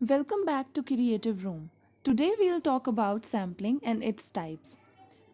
Welcome back to Creative Room. Today we'll talk about sampling and its types.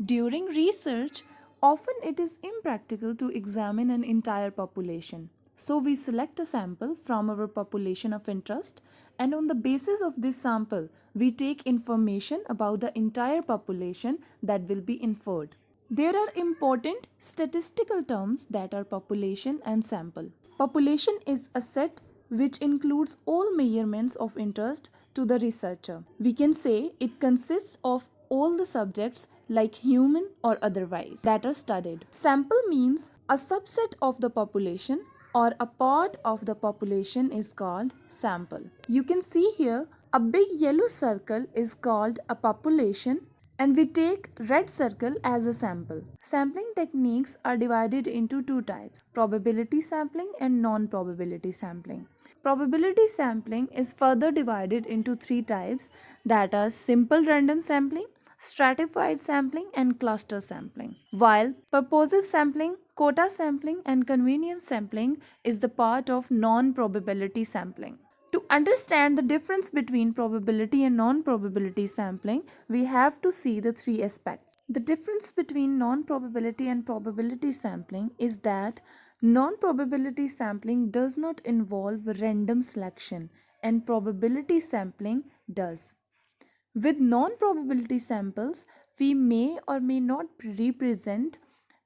During research, often it is impractical to examine an entire population. So we select a sample from our population of interest, and on the basis of this sample, we take information about the entire population that will be inferred. There are important statistical terms that are population and sample. Population is a set which includes all measurements of interest to the researcher. We can say it consists of all the subjects like human or otherwise that are studied. Sample means a subset of the population or a part of the population is called sample. You can see here a big yellow circle is called a population and we take red circle as a sample. Sampling techniques are divided into two types, probability sampling and non-probability sampling. Probability sampling is further divided into three types, that are simple random sampling, stratified sampling and cluster sampling. While purposive sampling, quota sampling and convenience sampling is the part of non-probability sampling. To understand the difference between probability and non-probability sampling, we have to see the three aspects. The difference between non-probability and probability sampling is that non-probability sampling does not involve random selection and probability sampling does. With non-probability samples, we may or may not represent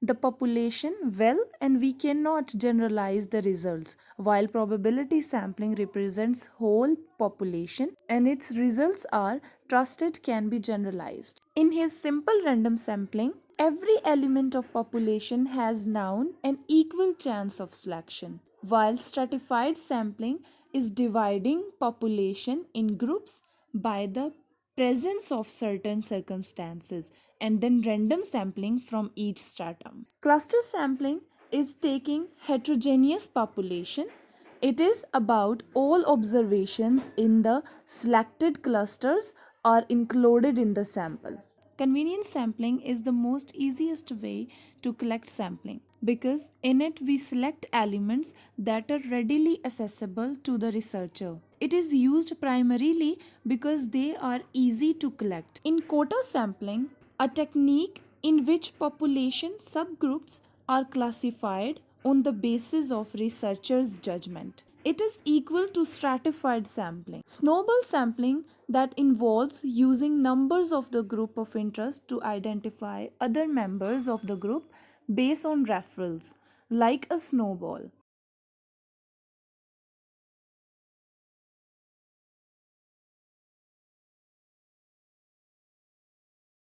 the population well and we cannot generalize the results, while probability sampling represents whole population and its results are trusted, can be generalized. In his simple random sampling, every element of population has now an equal chance of selection, while stratified sampling is dividing population in groups by the presence of certain circumstances and then random sampling from each stratum. Cluster sampling is taking heterogeneous population. It is about all observations in the selected clusters are included in the sample. Convenience sampling is the most easiest way to collect sampling because in it we select elements that are readily accessible to the researcher. It is used primarily because they are easy to collect. In quota sampling, a technique in which population subgroups are classified on the basis of researchers' judgment. It is equal to stratified sampling. Snowball sampling that involves using numbers of the group of interest to identify other members of the group based on referrals, like a snowball.